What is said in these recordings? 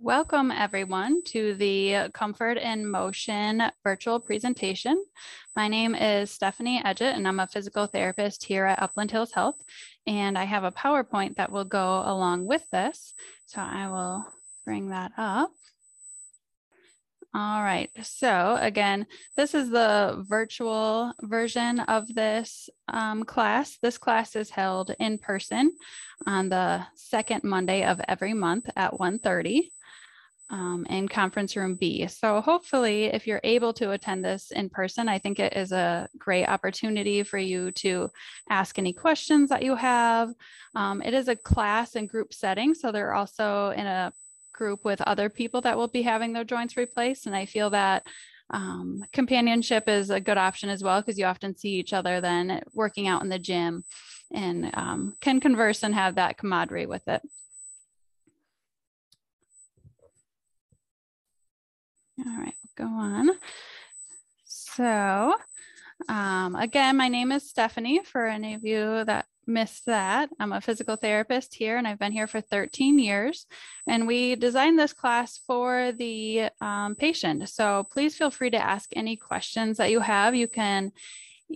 Welcome everyone to the Comfort in Motion virtual presentation. My name is Stephanie Edgett and I'm a physical therapist here at Upland Hills Health. And I have a PowerPoint that will go along with this. So I will bring that up. All right, so again, this is the virtual version of this class. This class is held in person on the second Monday of every month at 1:30 in conference room B. So hopefully if you're able to attend this in person, I think it is a great opportunity for you to ask any questions that you have. It is a class and group setting, so they're also in a group with other people that will be having their joints replaced. And I feel that companionship is a good option as well, because you often see each other then working out in the gym and can converse and have that camaraderie with it. All right, go on. So again, my name is Stephanie, for any of you that missed that. I'm a physical therapist here and I've been here for 13 years. And we designed this class for the patient. So please feel free to ask any questions that you have. You can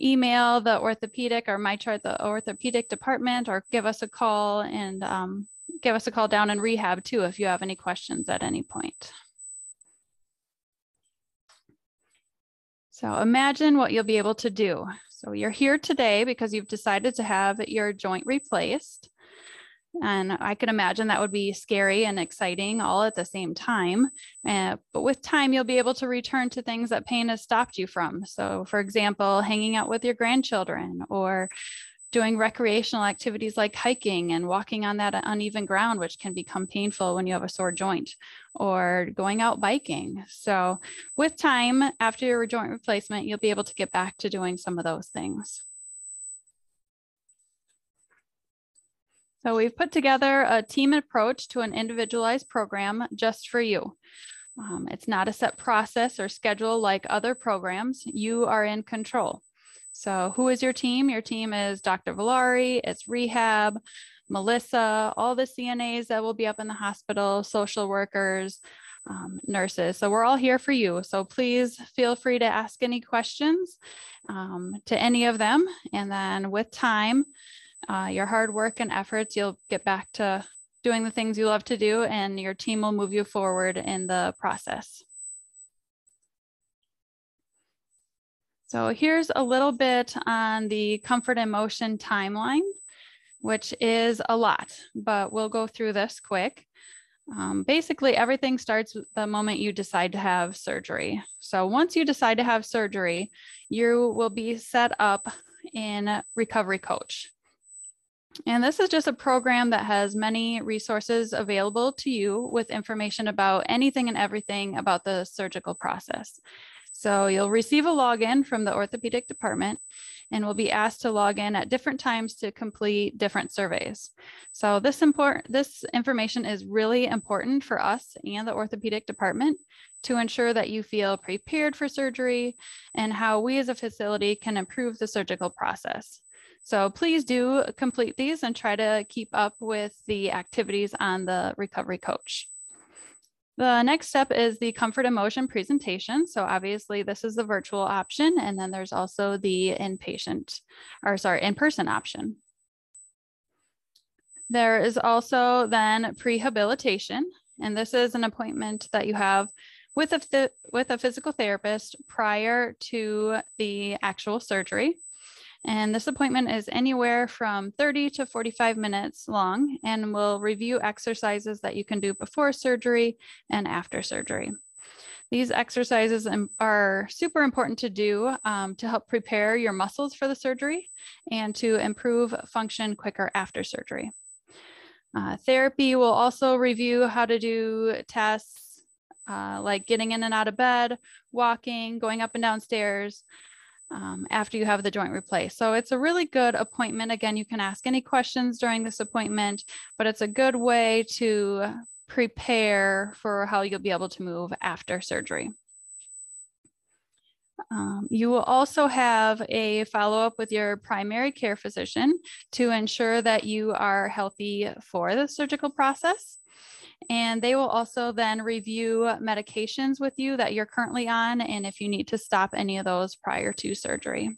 email the orthopedic or the orthopedic department, or give us a call and give us a call down in rehab too if you have any questions at any point. So imagine what you'll be able to do. So you're here today because you've decided to have your joint replaced. And I can imagine that would be scary and exciting all at the same time. But with time, you'll be able to return to things that pain has stopped you from. So for example, hanging out with your grandchildren, or doing recreational activities like hiking and walking on that uneven ground, which can become painful when you have a sore joint, or going out biking. So with time, after your joint replacement, you'll be able to get back to doing some of those things. So we've put together a team approach to an individualized program just for you. It's not a set process or schedule like other programs. You are in control. So who is your team? Your team is Dr. Valari, it's rehab, Melissa, all the CNAs that will be up in the hospital, social workers, nurses. So we're all here for you. So please feel free to ask any questions to any of them. And then with time, your hard work and efforts, you'll get back to doing the things you love to do, and your team will move you forward in the process. So here's a little bit on the Comfort in Motion timeline, which is a lot, but we'll go through this quick. Basically, everything starts the moment you decide to have surgery. So once you decide to have surgery, you will be set up in Recovery Coach. And this is just a program that has many resources available to you with information about anything and everything about the surgical process. So you'll receive a login from the orthopedic department and will be asked to log in at different times to complete different surveys. So this information is really important for us and the orthopedic department to ensure that you feel prepared for surgery and how we as a facility can improve the surgical process. So please do complete these and try to keep up with the activities on the Recovery Coach. The next step is the Comfort in Motion presentation. So obviously this is the virtual option, and then there's also the in-person option. There is also then prehabilitation, and this is an appointment that you have with a physical therapist prior to the actual surgery. And this appointment is anywhere from 30 to 45 minutes long, and will review exercises that you can do before surgery and after surgery. These exercises are super important to do to help prepare your muscles for the surgery and to improve function quicker after surgery. Therapy will also review how to do tests like getting in and out of bed, walking, going up and down stairs, after you have the joint replaced. So it's a really good appointment. Again, you can ask any questions during this appointment, but it's a good way to prepare for how you'll be able to move after surgery. You will also have a follow-up with your primary care physician to ensure that you are healthy for the surgical process. And they will also then review medications with you that you're currently on, and if you need to stop any of those prior to surgery.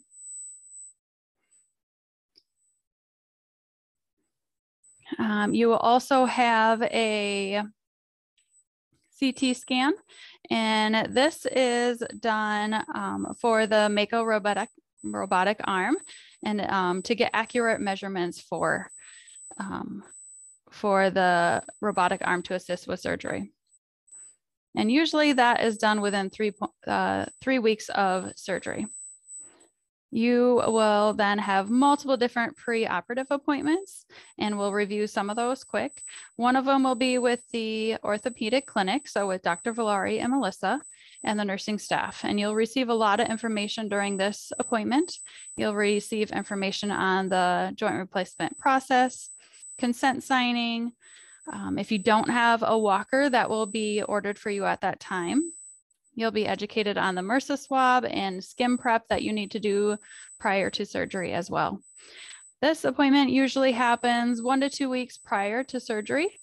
You will also have a CT scan, and this is done for the Mako robotic arm, and to get accurate measurements for the robotic arm to assist with surgery. And usually that is done within 3 weeks of surgery. You will then have multiple different pre-operative appointments, and we'll review some of those quick. One of them will be with the orthopedic clinic, so with Dr. Valari and Melissa and the nursing staff. And you'll receive a lot of information during this appointment. You'll receive information on the joint replacement process, consent signing. If you don't have a walker, that will be ordered for you at that time. You'll be educated on the MRSA swab and skin prep that you need to do prior to surgery as well. This appointment usually happens 1 to 2 weeks prior to surgery.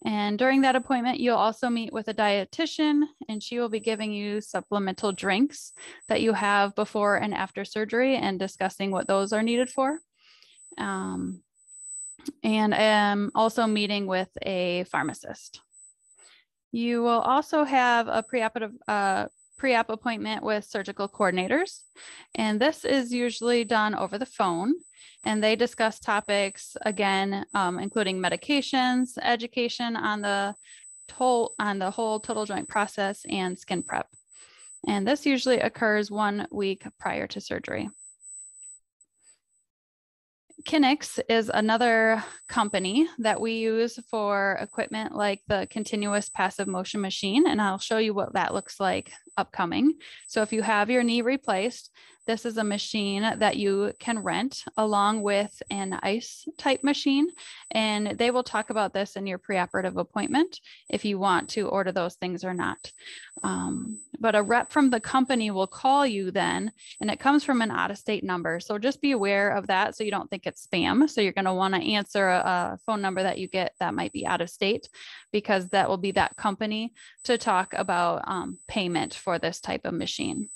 And during that appointment, you'll also meet with a dietitian, and she will be giving you supplemental drinks that you have before and after surgery and discussing what those are needed for. And also meeting with a pharmacist. You will also have a pre-op appointment with surgical coordinators, and this is usually done over the phone, and they discuss topics, again, including medications, education on the whole total joint process, and skin prep. And this usually occurs 1 week prior to surgery. Kinix is another company that we use for equipment like the continuous passive motion machine, and I'll show you what that looks like upcoming. So if you have your knee replaced, this is a machine that you can rent along with an ICE type machine, and they will talk about this in your preoperative appointment if you want to order those things or not. But a rep from the company will call you then, and it comes from an out-of-state number. So just be aware of that so you don't think it's spam. So you're going to want to answer a phone number that you get that might be out of state, because that will be that company to talk about payment for this type of machine.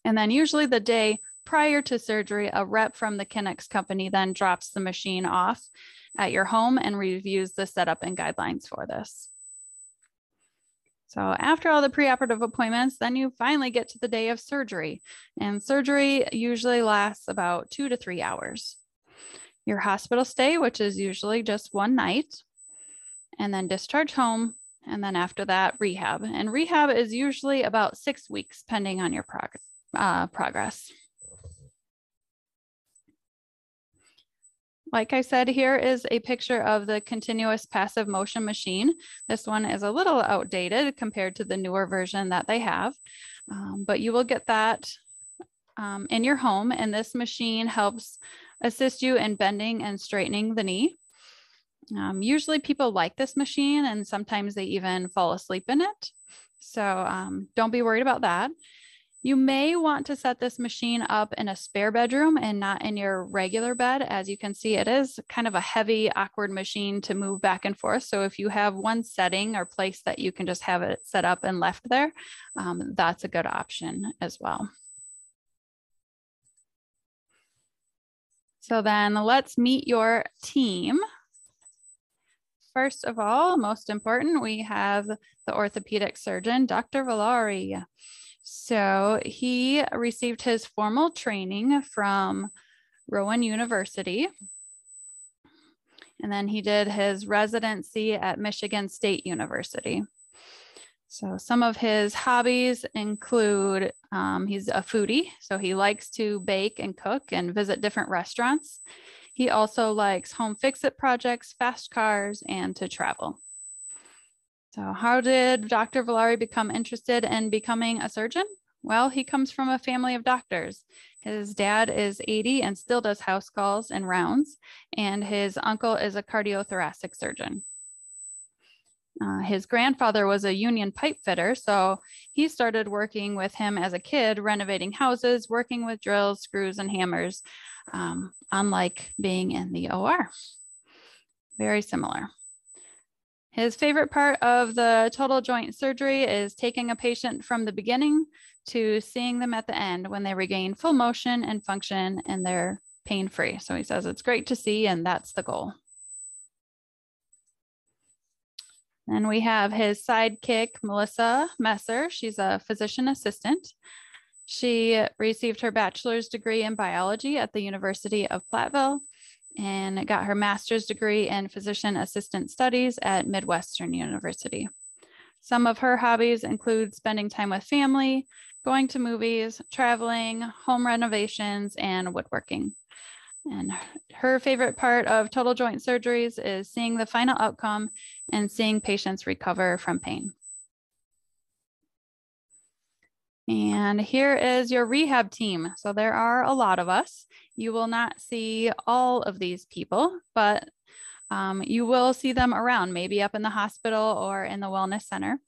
And then usually the day prior to surgery, a rep from the Kinix company then drops the machine off at your home and reviews the setup and guidelines for this. So after all the preoperative appointments, then you finally get to the day of surgery. And surgery usually lasts about 2 to 3 hours. Your hospital stay, which is usually just 1 night, and then discharge home. And then after that, rehab. And rehab is usually about 6 weeks, depending on your progress. Like I said, here is a picture of the continuous passive motion machine. This one is a little outdated compared to the newer version that they have, but you will get that in your home, and this machine helps assist you in bending and straightening the knee. Usually people like this machine, and sometimes they even fall asleep in it. So don't be worried about that. You may want to set this machine up in a spare bedroom and not in your regular bed. As you can see, it is kind of a heavy, awkward machine to move back and forth. So if you have one setting or place that you can just have it set up and left there, that's a good option as well. So then let's meet your team. First of all, most important, we have the orthopedic surgeon, Dr. Valari. So he received his formal training from Rowan University, and then he did his residency at Michigan State University. So some of his hobbies include, he's a foodie, so he likes to bake and cook and visit different restaurants. He also likes home fix-it projects, fast cars, and to travel. So how did Dr. Valari become interested in becoming a surgeon? Well, he comes from a family of doctors. His dad is 80 and still does house calls and rounds, and his uncle is a cardiothoracic surgeon. His grandfather was a union pipe fitter, so he started working with him as a kid, renovating houses, working with drills, screws, and hammers, unlike being in the OR. Very similar. His favorite part of the total joint surgery is taking a patient from the beginning to seeing them at the end when they regain full motion and function and they're pain-free. So he says it's great to see, and that's the goal. And we have his sidekick, Melissa Messer. She's a physician assistant. She received her bachelor's degree in biology at the University of Platteville and got her master's degree in physician assistant studies at Midwestern University. Some of her hobbies include spending time with family, going to movies, traveling, home renovations, and woodworking. And her favorite part of total joint surgeries is seeing the final outcome and seeing patients recover from pain. And here is your rehab team. So there are a lot of us. You will not see all of these people, but you will see them around, maybe up in the hospital or in the wellness center.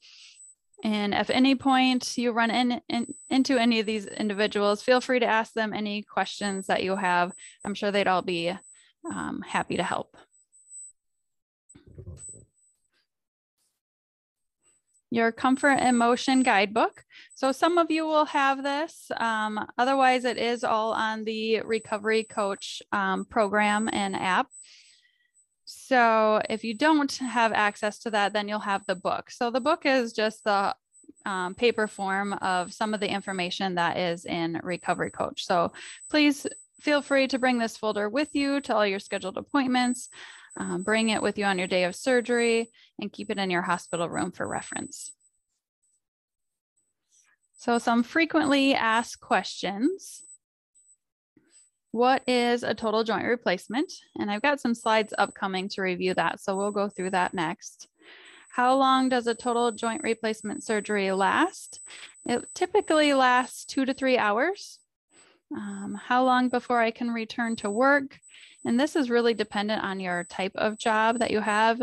And if at any point you run into any of these individuals, feel free to ask them any questions that you have. I'm sure they'd all be happy to help. Your comfort and motion guidebook. So some of you will have this. Otherwise, it is all on the Recovery Coach program and app. So if you don't have access to that, then you'll have the book. So the book is just the paper form of some of the information that is in Recovery Coach. So please feel free to bring this folder with you to all your scheduled appointments. Bring it with you on your day of surgery and keep it in your hospital room for reference. So some frequently asked questions. What is a total joint replacement? And I've got some slides upcoming to review that, so we'll go through that next. How long does a total joint replacement surgery last? It typically lasts 2 to 3 hours. How long before I can return to work? And this is really dependent on your type of job that you have.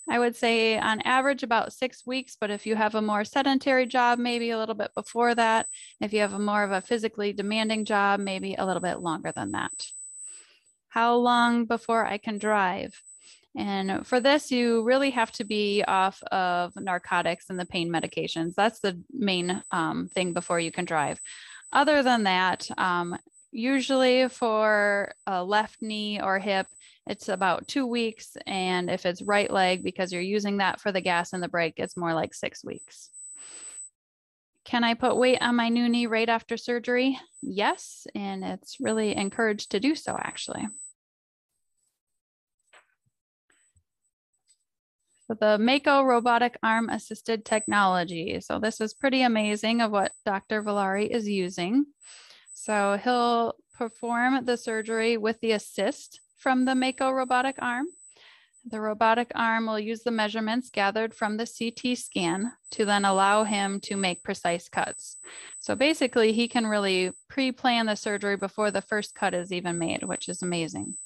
I would say on average about 6 weeks, but if you have a more sedentary job, maybe a little bit before that. If you have a more of a physically demanding job, maybe a little bit longer than that. How long before I can drive? And for this, you really have to be off of narcotics and the pain medications. That's the main thing before you can drive. Other than that, usually for a left knee or hip, it's about 2 weeks. And if it's right leg, because you're using that for the gas and the brake, it's more like 6 weeks. Can I put weight on my new knee right after surgery? Yes, and it's really encouraged to do so, actually. So the Mako robotic arm assisted technology. So this is pretty amazing of what Dr. Villari is using. So he'll perform the surgery with the assist from the Mako robotic arm. The robotic arm will use the measurements gathered from the CT scan to then allow him to make precise cuts. So basically, he can really pre-plan the surgery before the first cut is even made, which is amazing.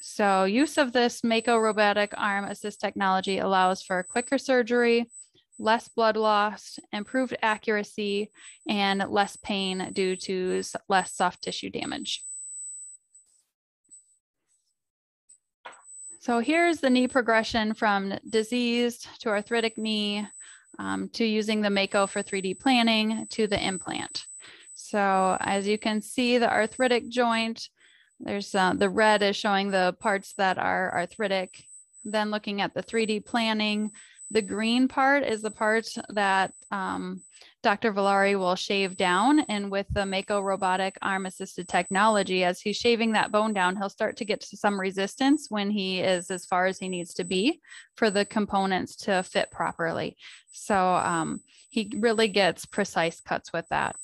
So use of this Mako robotic arm assist technology allows for quicker surgery, less blood loss, improved accuracy, and less pain due to less soft tissue damage. So here's the knee progression from diseased to arthritic knee to using the Mako for 3D planning to the implant. So as you can see, the arthritic joint, there's the red is showing the parts that are arthritic. Then looking at the 3D planning, the green part is the part that Dr. Villari will shave down. And with the Mako robotic arm assisted technology, as he's shaving that bone down, he'll start to get to some resistance when he is as far as he needs to be for the components to fit properly. So he really gets precise cuts with that.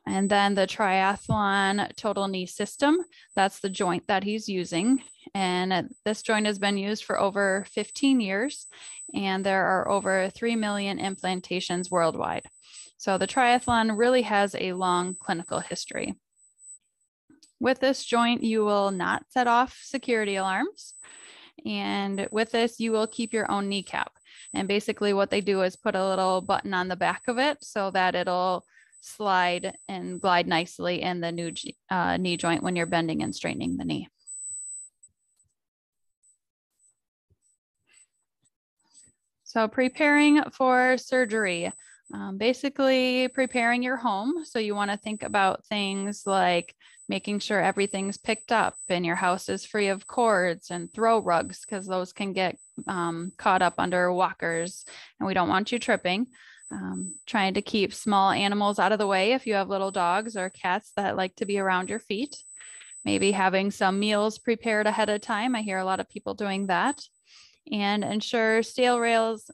And then the triathlon total knee system, that's the joint that he's using. And this joint has been used for over 15 years, and there are over 3 million implantations worldwide. So the triathlon really has a long clinical history. With this joint, you will not set off security alarms. And with this, you will keep your own kneecap. And basically what they do is put a little button on the back of it so that it'll slide and glide nicely in the new knee joint when you're bending and straightening the knee. So preparing for surgery, basically preparing your home. So you want to think about things like making sure everything's picked up and your house is free of cords and throw rugs, because those can get caught up under walkers and we don't want you tripping. Trying to keep small animals out of the way if you have little dogs or cats that like to be around your feet. Maybe having some meals prepared ahead of time. I hear a lot of people doing that. And ensure stair rails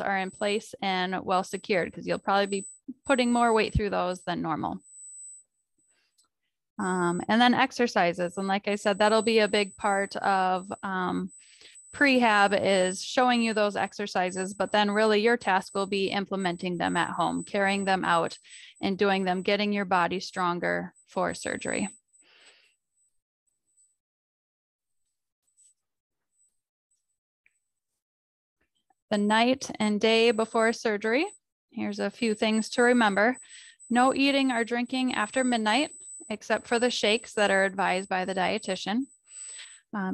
are in place and well secured, because you'll probably be putting more weight through those than normal. And then exercises. And like I said, that'll be a big part of prehab, is showing you those exercises, but then really your task will be implementing them at home, carrying them out and doing them, getting your body stronger for surgery. The night and day before surgery. Here's a few things to remember. No eating or drinking after midnight, except for the shakes that are advised by the dietitian.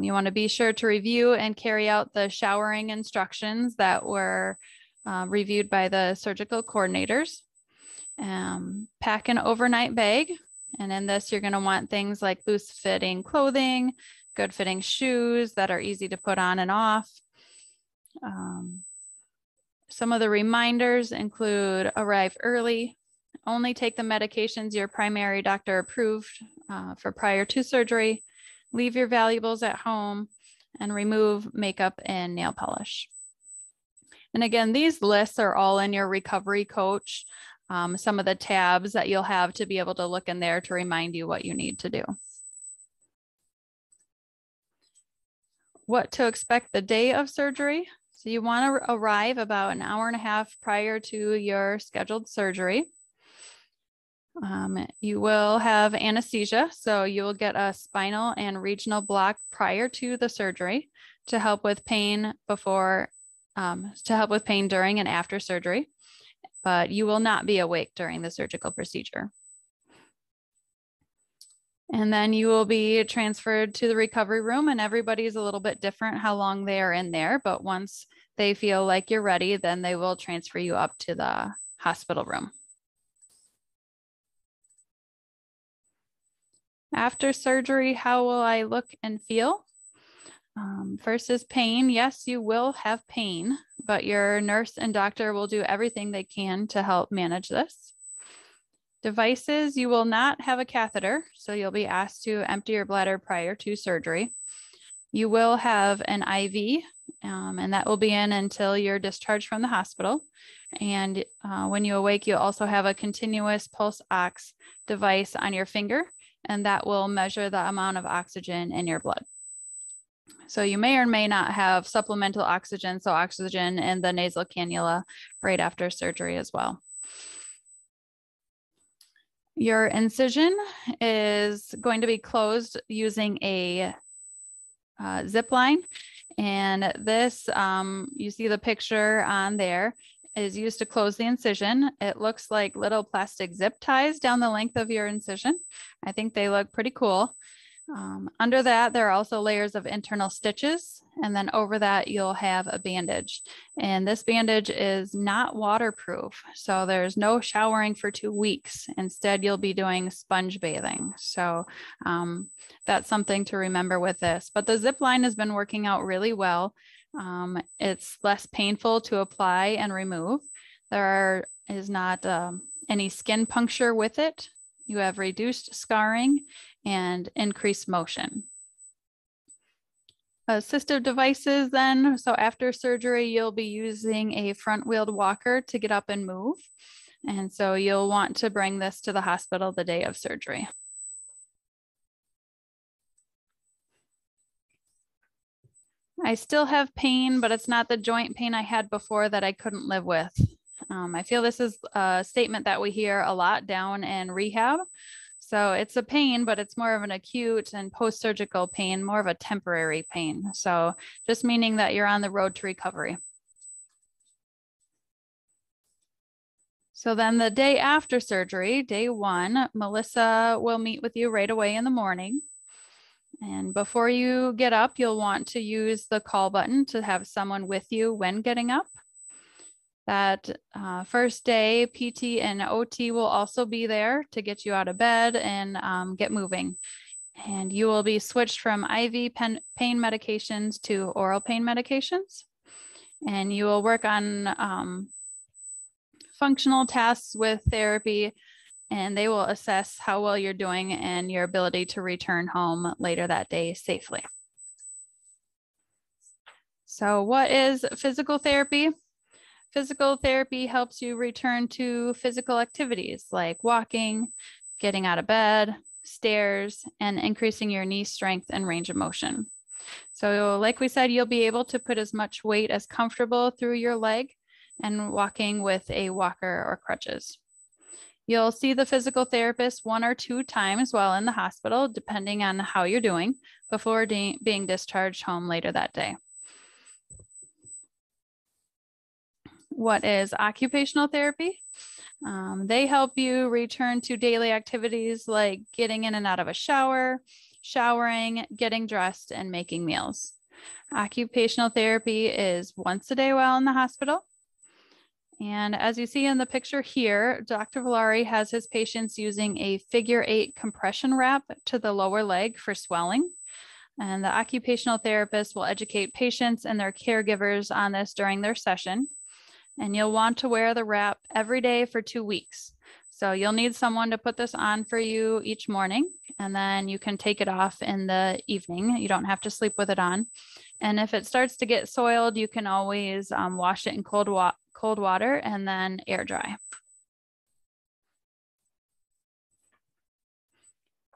You want to be sure to review and carry out the showering instructions that were reviewed by the surgical coordinators. Pack an overnight bag. And in this, you're going to want things like loose fitting clothing, good fitting shoes that are easy to put on and off. Some of the reminders include arrive early, only take the medications your primary doctor approved for prior to surgery, leave your valuables at home, and remove makeup and nail polish. And again, these lists are all in your recovery coach, some of the tabs that you'll have to be able to look in there to remind you what you need to do. What to expect the day of surgery. So you want to arrive about an hour and a half prior to your scheduled surgery. You will have anesthesia, so you will get a spinal and regional block prior to the surgery to help with pain during and after surgery, but you will not be awake during the surgical procedure. And then you will be transferred to the recovery room, and everybody's a little bit different how long they are in there, but once they feel like you're ready, then they will transfer you up to the hospital room. After surgery, how will I look and feel? First is pain. Yes, you will have pain, but your nurse and doctor will do everything they can to help manage this. Devices, you will not have a catheter, so you'll be asked to empty your bladder prior to surgery. You will have an IV, and that will be in until you're discharged from the hospital. And when you awake, you'll also have a continuous pulse ox device on your finger, and that will measure the amount of oxygen in your blood. So you may or may not have supplemental oxygen, so oxygen in the nasal cannula right after surgery as well. Your incision is going to be closed using a zip line. And this, you see the picture on there, is used to close the incision. It looks like little plastic zip ties down the length of your incision. I think they look pretty cool. Under that, there are also layers of internal stitches, and then over that, you'll have a bandage. And this bandage is not waterproof, so there's no showering for 2 weeks. Instead, you'll be doing sponge bathing. So that's something to remember with this. But the zip line has been working out really well. It's less painful to apply and remove. There is not any skin puncture with it. You have reduced scarring and increased motion. Assistive devices then, so after surgery, you'll be using a front-wheeled walker to get up and move. And so you'll want to bring this to the hospital the day of surgery. I still have pain, but it's not the joint pain I had before that I couldn't live with. I feel this is a statement that we hear a lot down in rehab. So it's a pain, but it's more of an acute and post-surgical pain, more of a temporary pain. So just meaning that you're on the road to recovery. So then the day after surgery, day 1, Melissa will meet with you right away in the morning. And before you get up, you'll want to use the call button to have someone with you when getting up. That first day, PT and OT will also be there to get you out of bed and get moving. And you will be switched from IV pain medications to oral pain medications. And you will work on functional tasks with therapy, and they will assess how well you're doing and your ability to return home later that day safely. So what is physical therapy? Physical therapy helps you return to physical activities like walking, getting out of bed, stairs, and increasing your knee strength and range of motion. So like we said, you'll be able to put as much weight as comfortable through your leg and walking with a walker or crutches. You'll see the physical therapist 1 or 2 times while in the hospital, depending on how you're doing, before being discharged home later that day. What is occupational therapy? They help you return to daily activities like getting in and out of a shower, showering, getting dressed, and making meals. Occupational therapy is once a day while in the hospital. And as you see in the picture here, Dr. Villari has his patients using a figure 8 compression wrap to the lower leg for swelling. And the occupational therapist will educate patients and their caregivers on this during their session. And you'll want to wear the wrap every day for 2 weeks. So you'll need someone to put this on for you each morning, and then you can take it off in the evening. You don't have to sleep with it on. And if it starts to get soiled, you can always wash it in cold water and then air dry.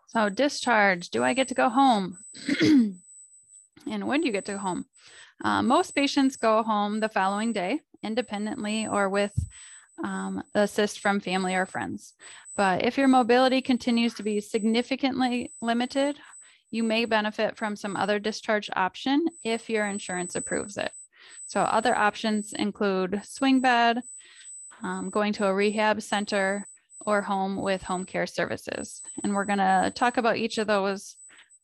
So discharge, do I get to go home? And when do you get to go home? Most patients go home the following day, independently or with assist from family or friends. But if your mobility continues to be significantly limited, you may benefit from some other discharge option if your insurance approves it. So other options include swing bed, going to a rehab center, or home with home care services. And we're gonna talk about each of those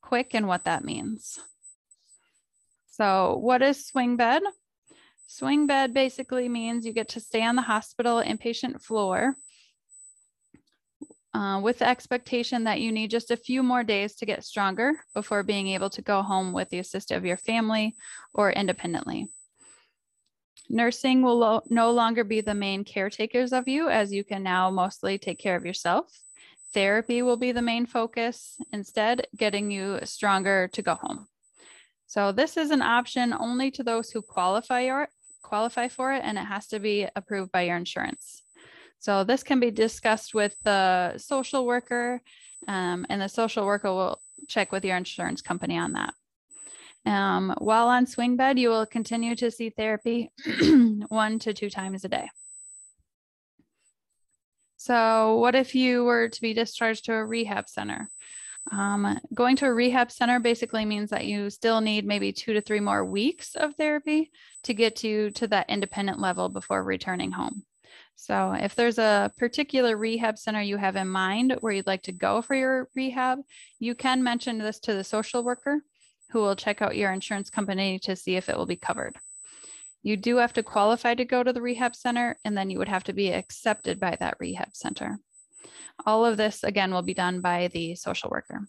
quick and what that means. So what is swing bed? Swing bed basically means you get to stay on the hospital inpatient floor with the expectation that you need just a few more days to get stronger before being able to go home with the assist of your family or independently. Nursing will no longer be the main caretakers of you, as you can now mostly take care of yourself. Therapy will be the main focus, instead getting you stronger to go home. So this is an option only to those who qualify for it, and it has to be approved by your insurance. So this can be discussed with the social worker, and the social worker will check with your insurance company on that. While on swing bed, you will continue to see therapy 1 to 2 times a day. So what if you were to be discharged to a rehab center? Going to a rehab center basically means that you still need maybe 2 to 3 more weeks of therapy to get you to that independent level before returning home. So if there's a particular rehab center you have in mind where you'd like to go for your rehab, you can mention this to the social worker, who will check out your insurance company to see if it will be covered. You do have to qualify to go to the rehab center, and then you would have to be accepted by that rehab center. All of this, again, will be done by the social worker.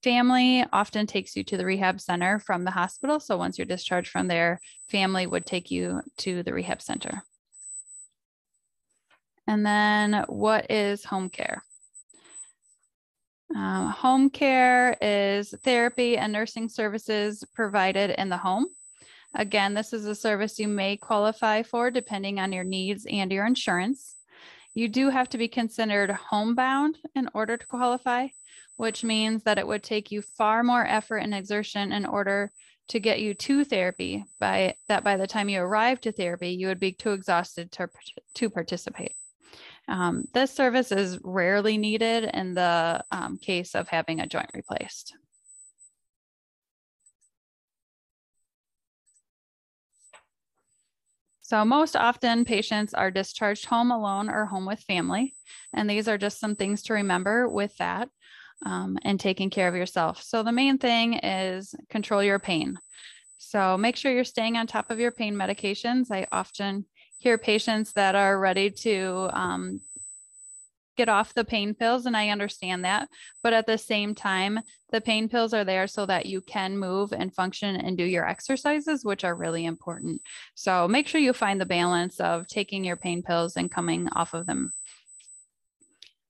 Family often takes you to the rehab center from the hospital. So once you're discharged from there, family would take you to the rehab center. And then what is home care? Home care is therapy and nursing services provided in the home. Again, this is a service you may qualify for depending on your needs and your insurance. You do have to be considered homebound in order to qualify, which means that it would take you far more effort and exertion in order to get you to therapy, by the time you arrive to therapy, you would be too exhausted to participate. This service is rarely needed in the case of having a joint replaced. So most often patients are discharged home alone or home with family. And these are just some things to remember with that. and taking care of yourself. So the main thing is control your pain. So make sure you're staying on top of your pain medications. I often hear patients that are ready to get off the pain pills, and I understand that. But at the same time, the pain pills are there so that you can move and function and do your exercises, which are really important. So make sure you find the balance of taking your pain pills and coming off of them.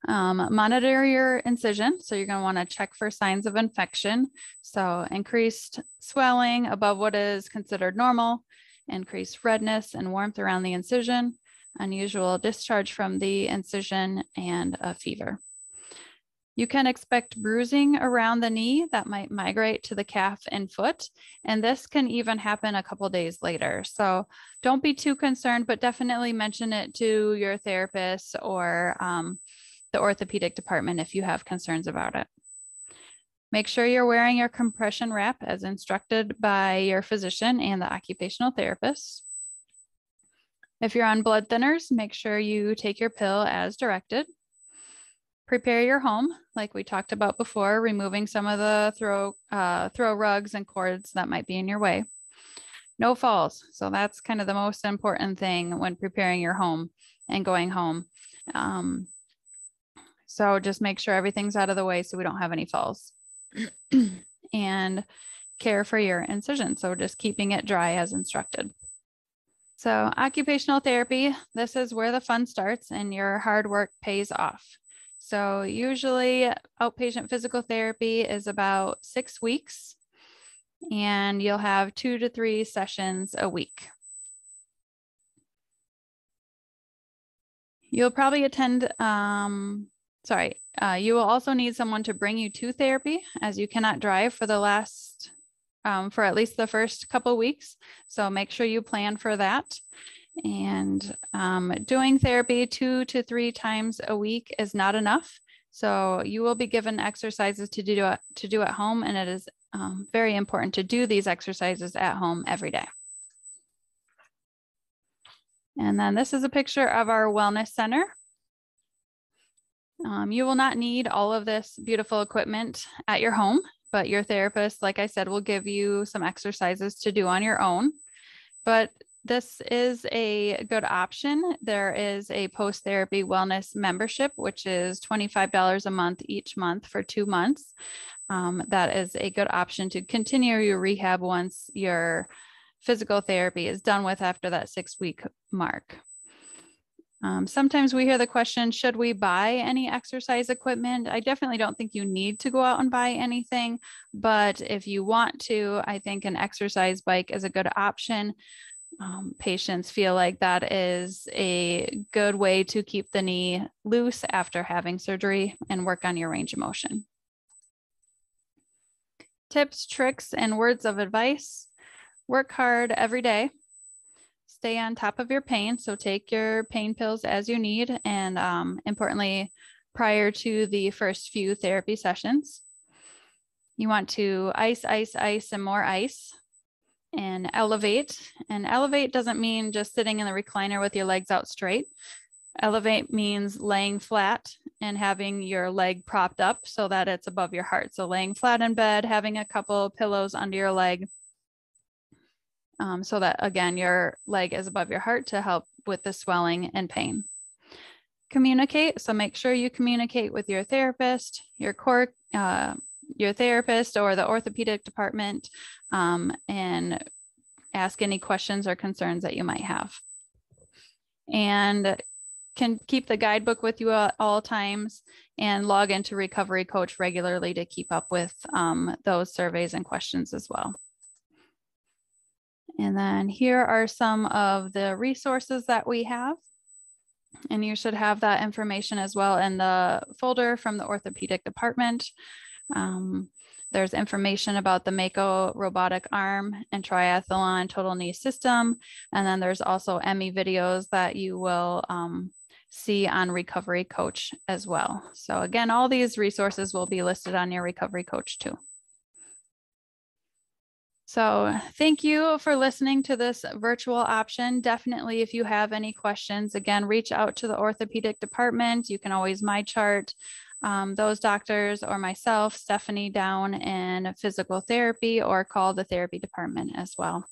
Monitor your incision. So you're going to want to check for signs of infection. So increased swelling above what is considered normal, increased redness and warmth around the incision, unusual discharge from the incision, and a fever. You can expect bruising around the knee that might migrate to the calf and foot, and this can even happen a couple days later. So don't be too concerned, but definitely mention it to your therapist or the orthopedic department if you have concerns about it. Make sure you're wearing your compression wrap as instructed by your physician and the occupational therapist. If you're on blood thinners, make sure you take your pill as directed. Prepare your home, like we talked about before, removing some of the throw rugs and cords that might be in your way. No falls. So that's kind of the most important thing when preparing your home and going home. So just make sure everything's out of the way so we don't have any falls. And care for your incision. So just keeping it dry as instructed. So occupational therapy, this is where the fun starts and your hard work pays off. So usually outpatient physical therapy is about 6 weeks, and you'll have 2 to 3 sessions a week. You'll probably attend, you will also need someone to bring you to therapy, as you cannot drive for for at least the first couple weeks. So make sure you plan for that. And doing therapy 2 to 3 times a week is not enough. So you will be given exercises to do at home, and it is very important to do these exercises at home every day. And then this is a picture of our wellness center. You will not need all of this beautiful equipment at your home, but your therapist, like I said, will give you some exercises to do on your own. But this is a good option. There is a post-therapy wellness membership, which is $25 a month each month for 2 months. That is a good option to continue your rehab once your physical therapy is done with after that 6-week mark. Sometimes we hear the question, should we buy any exercise equipment? I definitely don't think you need to go out and buy anything, but if you want to, I think an exercise bike is a good option. Patients feel like that is a good way to keep the knee loose after having surgery and work on your range of motion. Tips, tricks, and words of advice. Work hard every day. Stay on top of your pain. So take your pain pills as you need, and importantly, prior to the first few therapy sessions. You want to ice, and more ice, and elevate. And elevate doesn't mean just sitting in the recliner with your legs out straight. Elevate means laying flat and having your leg propped up so that it's above your heart. So laying flat in bed, having a couple pillows under your leg, so that, again, your leg is above your heart to help with the swelling and pain. Communicate. So make sure you communicate with your therapist, your therapist or the orthopedic department, and ask any questions or concerns that you might have. And can keep the guidebook with you at all times, and log into Recovery Coach regularly to keep up with those surveys and questions as well. And then here are some of the resources that we have. And you should have that information as well in the folder from the orthopedic department. There's information about the Mako robotic arm and triathlon total knee system. And then there's also ME videos that you will see on Recovery Coach as well. So again, all these resources will be listed on your Recovery Coach too. So thank you for listening to this virtual option. Definitely, if you have any questions, again, reach out to the orthopedic department. You can always MyChart those doctors or myself, Stephanie, down in physical therapy or call the therapy department as well.